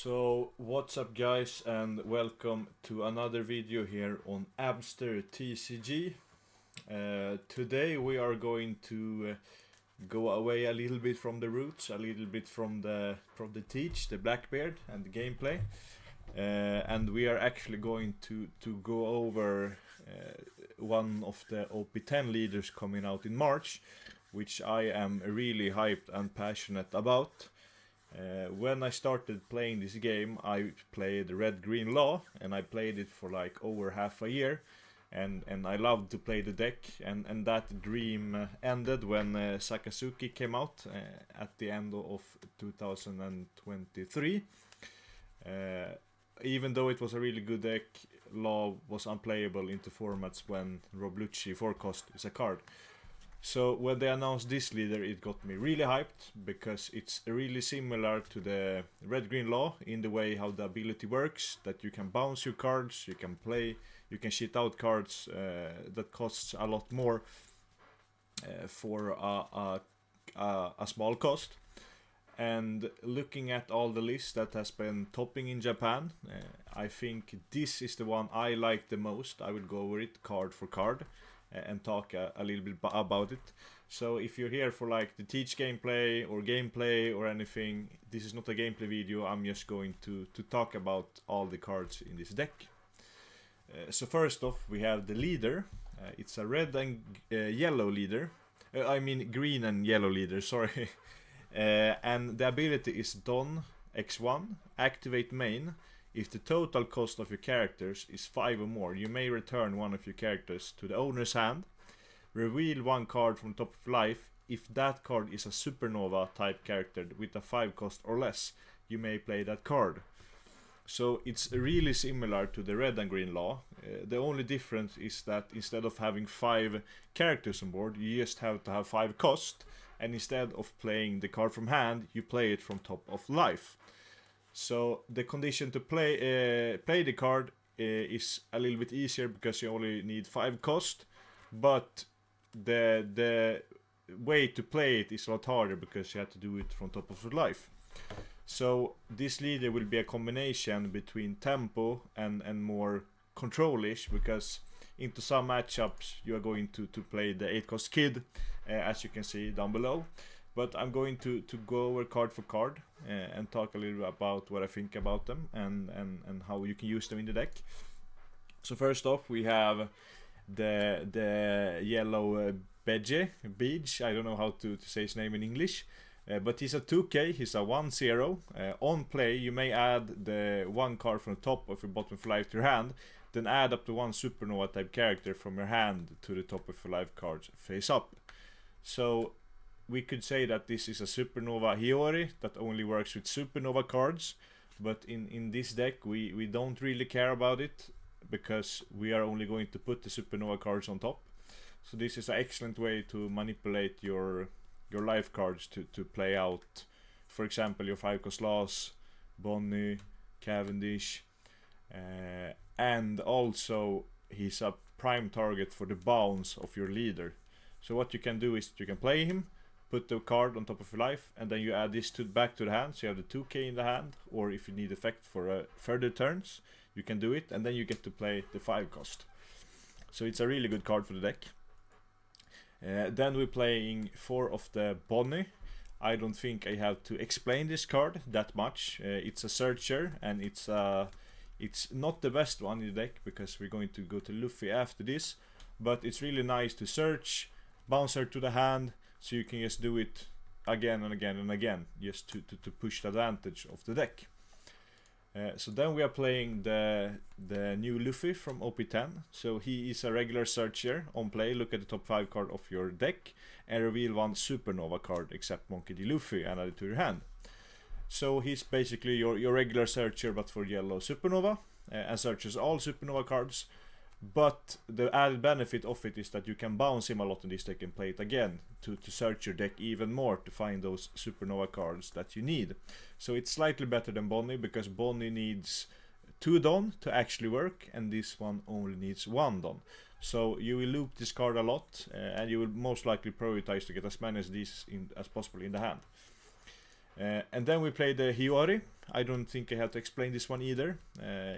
So what's up guys, and welcome to another video here on Abbstertcg. Today we are going to go away a little bit from the roots, a little bit from the teach, the Blackbeard and the gameplay. And we are actually going to go over one of the OP10 leaders coming out in March, which I am really hyped and passionate about. When I started playing this game, I played Red Green Law, and I played it for like over half a year, and I loved to play the deck, and that dream ended when Sakazuki came out at the end of 2023. Even though it was a really good deck, Law was unplayable into formats when Roblucci 4-cost is a card. So when they announced this leader, it got me really hyped, because it's really similar to the Red Green Law in the way how the ability works, that you can bounce your cards, you can shit out cards that costs a lot more for a small cost. And looking at all the lists that has been topping in Japan, I think this is the one I like the most. I will go over it card for card and talk a little bit about it. So if you're here for like the teach gameplay or anything, this is not a gameplay video. I'm just going to talk about all the cards in this deck. So first off, we have the leader. It's a red and yellow leader. I mean green and yellow leader, sorry. And the ability is Don X1, activate main. If the total cost of your characters is 5 or more, you may return one of your characters to the owner's hand. Reveal one card from top of life. If that card is a supernova type character with a 5 cost or less, you may play that card. So it's really similar to the Red and Green Law. The only difference is that instead of having 5 characters on board, you just have to have 5 cost. And instead of playing the card from hand, you play it from top of life. So the condition to play the card is a little bit easier, because you only need 5 cost, but the way to play it is a lot harder, because you have to do it from top of life. So this leader will be a combination between tempo and more control-ish, because into some matchups you are going to play the 8-cost kid, as you can see down below. But I'm going to go over card for card and talk a little bit about what I think about them and how you can use them in the deck. So first off, we have the yellow Beige, I don't know how to say his name in English. But he's a 2k, he's a 1/0. On play, you may add the 1 card from the top of your bottom of life to your hand, then add up to 1 supernova type character from your hand to the top of your life cards face up. So we could say that this is a supernova Hiyori that only works with supernova cards, but in this deck we don't really care about it, because we are only going to put the supernova cards on top. So this is an excellent way to manipulate your life cards to play out, for example, your 5-cost Laws, Bonnie, Cavendish, and also he's a prime target for the bounce of your leader. So what you can do is you can play him, put the card on top of your life, and then you add this back to the hand, so you have the 2k in the hand, or if you need effect for further turns, you can do it, and then you get to play the 5 cost. So it's a really good card for the deck. Then we're playing 4 of the Bonnie. I don't think I have to explain this card that much. It's a searcher, and it's not the best one in the deck, because we're going to go to Luffy after this, but it's really nice to search, bounce her to the hand, so you can just do it again and again and again, just to push the advantage of the deck. So then we are playing the new Luffy from OP10. So he is a regular searcher. On play, look at the top 5 card of your deck and reveal 1 supernova card except Monkey D. Luffy and add it to your hand. So he's basically your regular searcher, but for yellow supernova, and searches all supernova cards. But the added benefit of it is that you can bounce him a lot in this deck and play it again to search your deck even more to find those supernova cards that you need. So it's slightly better than Bonnie, because Bonnie needs 2 Don to actually work, and this one only needs 1 Don. So you will loop this card a lot, and you will most likely prioritize to get as many as these as possible in the hand. And then we play the Hiyori. I don't think I have to explain this one either.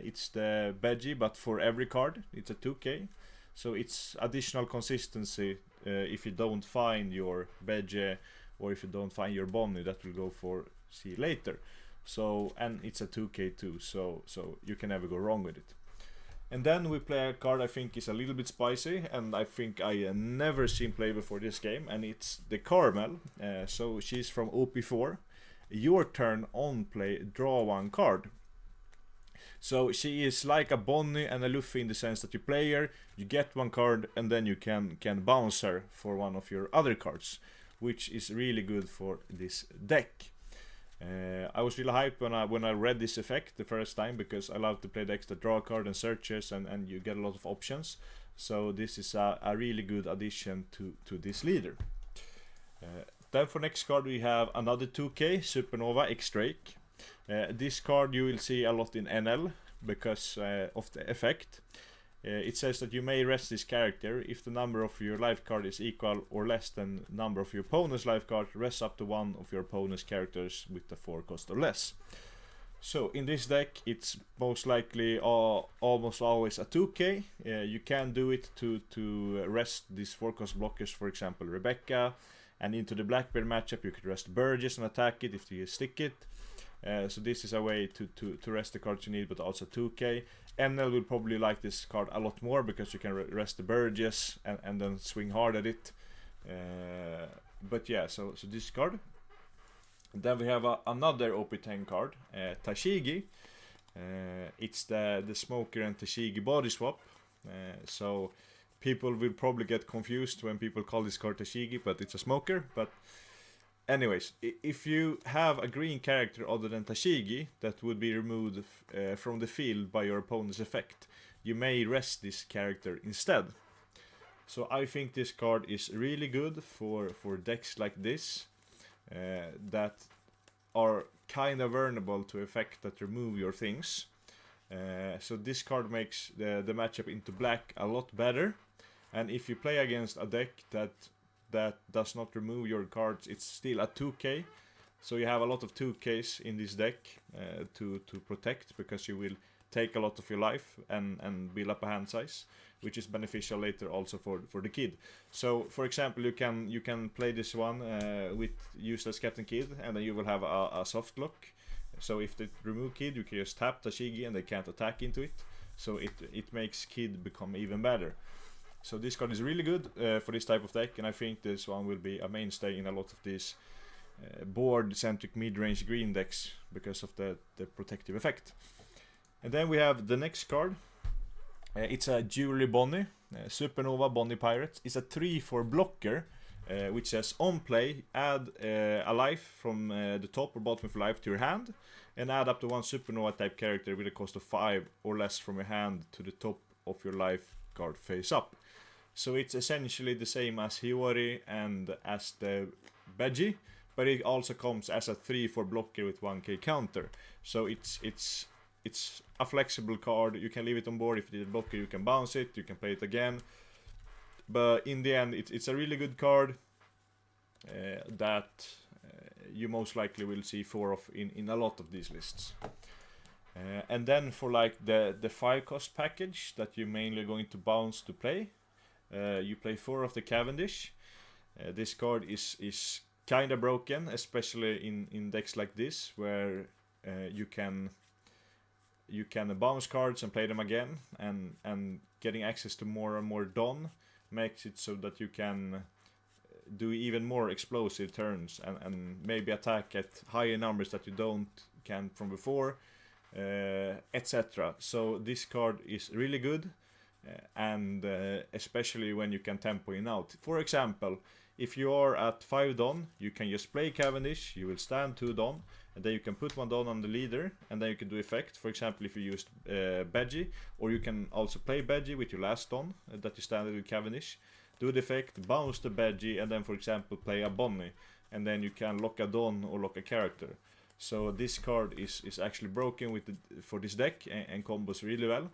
It's the Beji, but for every card. It's a 2k. So it's additional consistency if you don't find your Beji or if you don't find your Bonnie, that will go for see later. So, and it's a 2k too, so you can never go wrong with it. And then we play a card I think is a little bit spicy, and I think I never seen play before this game, and it's the Caramel. So she's from OP4. Your turn on play, draw one card. So she is like a Bonnie and a Luffy in the sense that you play her, you get one card, and then you can bounce her for one of your other cards, which is really good for this deck. I was really hyped when I read this effect the first time, because I love to play decks that draw a card and searches, and you get a lot of options. So this is a really good addition to this leader. Then for next card we have another 2k, Supernova X-Drake. This card you will see a lot in NL because of the effect. It says that you may rest this character if the number of your life card is equal or less than number of your opponent's life card. Rest up to one of your opponent's characters with the 4 cost or less. So in this deck it's most likely almost always a 2k. You can do it to rest these 4 cost blockers, for example Rebecca, and into the Blackbeard matchup you could rest Burgess and attack it if you stick it. So this is a way to rest the cards you need, but also 2k. NL will probably like this card a lot more because you can rest the Burgess and then swing hard at it. But yeah, so this card. Then we have another OP10 card, Tcg. It's the Smoker and Tcg body swap. So people will probably get confused when people call this card Tcg, but it's a Smoker. But anyways, if you have a green character other than Tcg that would be removed from the field by your opponent's effect, you may rest this character instead. So I think this card is really good for decks like this that are kind of vulnerable to effect that remove your things. So this card makes the matchup into black a lot better. And if you play against a deck that does not remove your cards, it's still a 2k. So you have a lot of 2ks in this deck to protect, because you will take a lot of your life and build up a hand size, which is beneficial later also for the Kid. So for example, you can play this one with useless Captain Kid, and then you will have a soft lock. So if they remove Kid, you can just tap Tcg and they can't attack into it. So it makes Kid become even better. So this card is really good for this type of deck, and I think this one will be a mainstay in a lot of these board-centric mid-range green decks because of the protective effect. And then we have the next card. It's a Jewelry Bonnie, Supernova Bonnie Pirates. It's a 3/4 blocker, which says on play, add a life from the top or bottom of your life to your hand, and add up to one Supernova type character with a cost of 5 or less from your hand to the top of your life card face up. So it's essentially the same as Hiyori and as the Beji, but it also comes as a 3/4 blocker with 1k counter. So it's a flexible card. You can leave it on board. If it is a blocker, you can bounce it, you can play it again. But in the end, it's a really good card that you most likely will see 4 of in a lot of these lists. And then for like the 5 cost package that you're mainly going to bounce to play, you play 4 of the Cavendish. This card is kind of broken, especially in decks like this, where you can bounce cards and play them again, and getting access to more and more Dawn makes it so that you can do even more explosive turns and maybe attack at higher numbers that you can from before, etc. So this card is really good, and especially when you can tempo in out. For example, if you are at 5 Dawn, you can just play Cavendish, you will stand 2 Dawn, and then you can put 1 Dawn on the leader, and then you can do effect. For example, if you used Beji, or you can also play Beji with your last Dawn that you standard with Cavendish, do the effect, bounce the Beji, and then for example play a Bonnie, and then you can lock a Dawn or lock a character. So this card is actually broken for this deck and combos really well.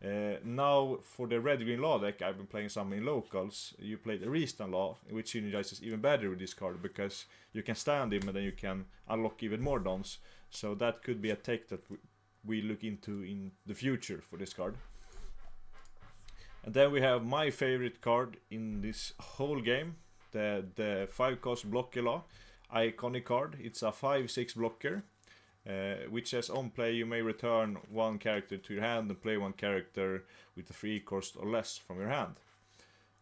Now for the red-green law deck, I've been playing some in locals. You play the Restan law, which synergizes even better with this card because you can stand him and then you can unlock even more dons. So that could be a tech that we look into in the future for this card. And then we have my favorite card in this whole game, the 5-cost blocker law, iconic card. It's a 5/6 blocker. Which says on play you may return one character to your hand and play one character with a 3 cost or less from your hand.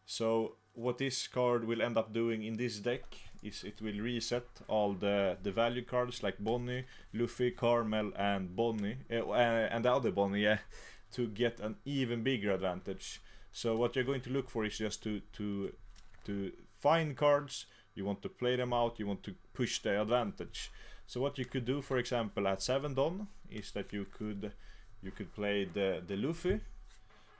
So what this card will end up doing in this deck is it will reset all the value cards like Bonnie, Luffy, Carmel and Bonnie and the other Bonnie, yeah, to get an even bigger advantage. So what you're going to look for is just to find cards, you want to play them out, you want to push the advantage. So what you could do, for example, at 7 Don is that you could play the Luffy.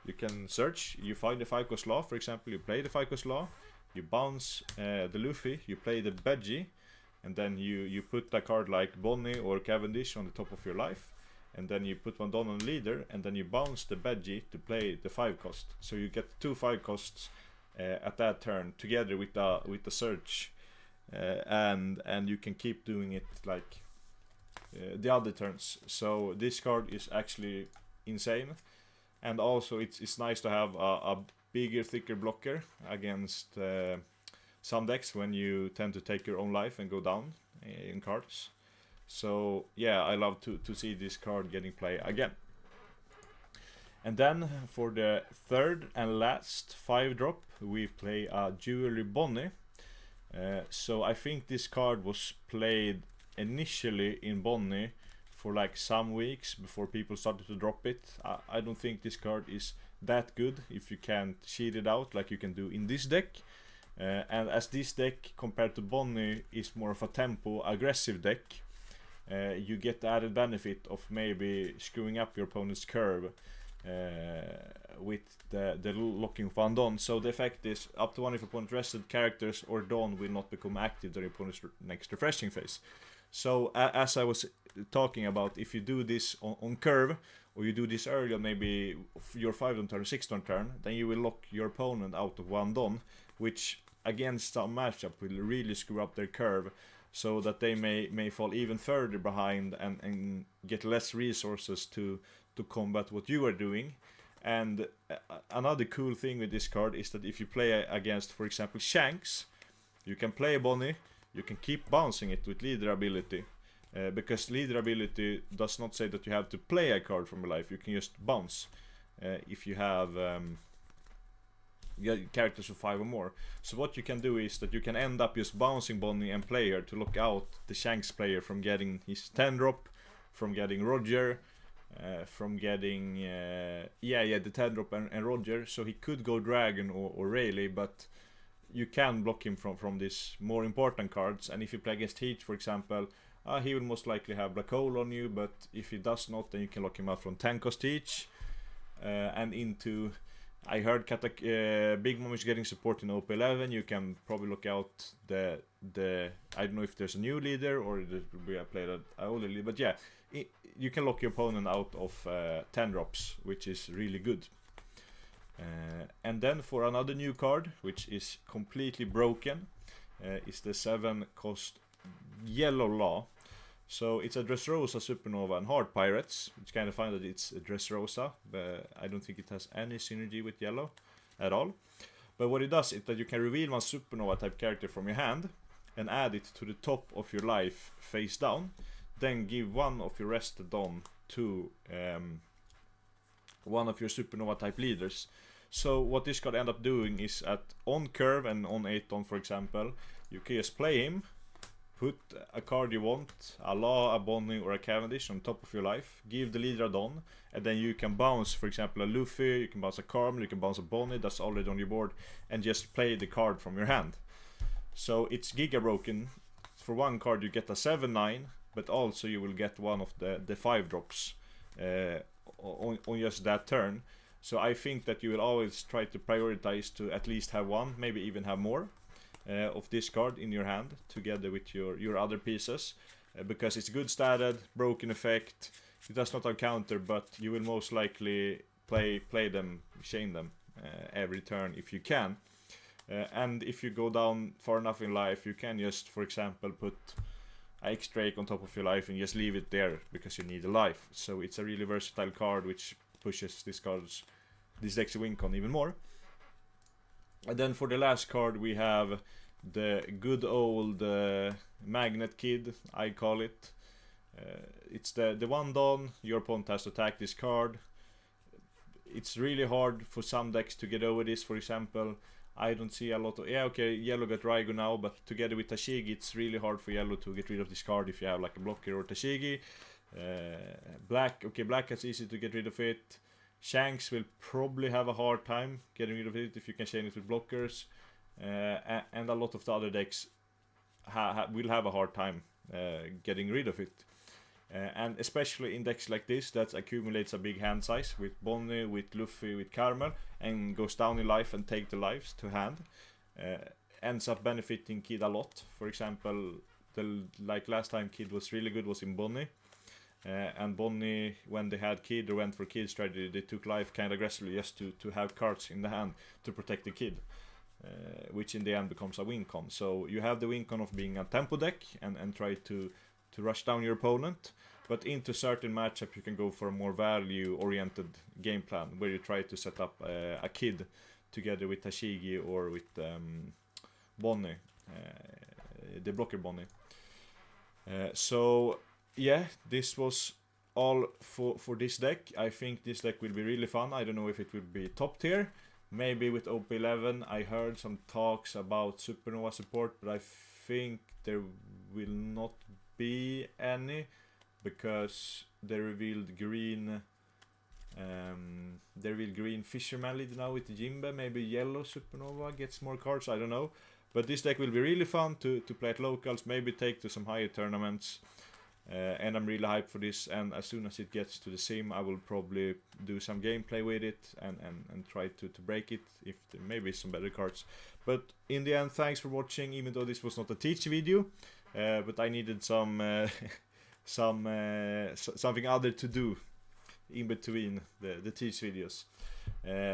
You can search, you find the 5-cost law, for example, you play the 5-cost law, you bounce the Luffy, you play the Veggie, and then you put a card like Bonnie or Cavendish on the top of your life, and then you put one Don on the leader, and then you bounce the Veggie to play the 5-cost. So you get 2 5-costs at that turn together with the search. And you can keep doing it like the other turns. So this card is actually insane, and also it's nice to have a bigger, thicker blocker against some decks when you tend to take your own life and go down in cards. So yeah, I love to see this card getting play again. And then for the third and last 5-drop we play a Jewelry Bonnie. So I think this card was played initially in Bonnie for like some weeks before people started to drop it. I don't think this card is that good if you can't cheat it out like you can do in this deck. And as this deck compared to Bonnie is more of a tempo aggressive deck, you get the added benefit of maybe screwing up your opponent's curve with the locking of one Don. So the effect is up to one if opponent rested characters or Don will not become active during opponent's next refreshing phase. So as I was talking about, if you do this on curve, or you do this early on maybe your 5 on turn, 6 on turn, then you will lock your opponent out of one Don, which against some matchup will really screw up their curve, so that they may fall even further behind and get less resources to combat what you are doing. And another cool thing with this card is that if you play against, for example, Shanks, you can play Bonnie, you can keep bouncing it with leader ability, because leader ability does not say that you have to play a card from your life, you can just bounce if you have characters of 5 or more. So what you can do is that you can end up just bouncing Bonnie and player to lock out the Shanks player from getting his 10-drop, from getting Roger, from getting the 10-drop and Roger. So he could go Dragon or Rayleigh, but you can block him from these more important cards. And if you play against Heat, for example, he will most likely have Black Hole on you, but if he does not, then you can lock him out from 10-cost each and into... I heard Big Mom is getting support in OP11. You can probably look out the I don't know if there's a new leader or there will be a player that I older lead, but yeah, you can lock your opponent out of 10 drops, which is really good. And then for another new card, which is completely broken, is the 7-cost Yellow Law. So it's a Dressrosa, Supernova and Heart Pirates. It's kind of fun that it's a Dressrosa, but I don't think it has any synergy with yellow at all. But what it does is that you can reveal one Supernova type character from your hand and add it to the top of your life face down. Then give one of your rested on to one of your Supernova type leaders. So what this card end up doing is at on curve and on 8 on, for example, you can just play him, put a card you want, a Law, a Bonnie or a Cavendish on top of your life, give the leader a Don, and then you can bounce, for example, a Luffy, you can bounce a Carmel, you can bounce a Bonnie that's already on your board, and just play the card from your hand. So it's Giga Broken. For one card you get a 7/9, but also you will get one of the 5 drops on just that turn. So I think that you will always try to prioritize to at least have one, maybe even have more of this card in your hand together with your other pieces, because it's good statted, broken effect. It does not encounter, but you will most likely play them, chain them every turn if you can. And if you go down far enough in life, you can just, for example, put a X-Drake on top of your life and just leave it there because you need a life. So it's a really versatile card which pushes this deck's win con even more. And then for the last card we have the good old Magnet Kid, I call it. It's the 1-don, your opponent has to attack this card. It's really hard for some decks to get over this. For example, I don't see a lot of... Yeah, okay, yellow got Raigo now, but together with Tashigi, it's really hard for yellow to get rid of this card if you have like a blocker or Tashigi. Black is easy to get rid of it. Shanks will probably have a hard time getting rid of it if you can chain it with blockers. And a lot of the other decks will have a hard time getting rid of it. And especially in decks like this that accumulates a big hand size with Bonnie, with Luffy, with Carmel, and goes down in life and take the lives to hand, ends up benefiting Kid a lot. For example, like last time Kid was really good was in Bonnie, and Bonnie, when they had Kid or went for Kid strategy, they took life kind of aggressively just to have cards in the hand to protect the Kid, which in the end becomes a win con. So you have the win con of being a tempo deck and try to rush down your opponent, but into certain matchup you can go for a more value oriented game plan where you try to set up a Kid together with Tashigi or with Bonnie, the blocker Bonnie. So yeah, this was all for this deck. I think this deck will be really fun. I don't know if it will be top tier, maybe with OP11. I heard some talks about Supernova support, but I think there will not be any because they revealed green Fisherman lead now with Jimbe. Maybe yellow Supernova gets more cards, I don't know, but this deck will be really fun to play at locals, maybe take to some higher tournaments, and I'm really hyped for this. And as soon as it gets to the sim, I will probably do some gameplay with it and try to break it if there may be some better cards. But in the end, thanks for watching, even though this was not a teach video. But I needed something other to do in between the teach videos.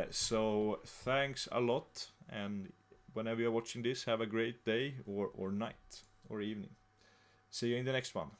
So thanks a lot, and whenever you're watching this, have a great day or night or evening. See you in the next one.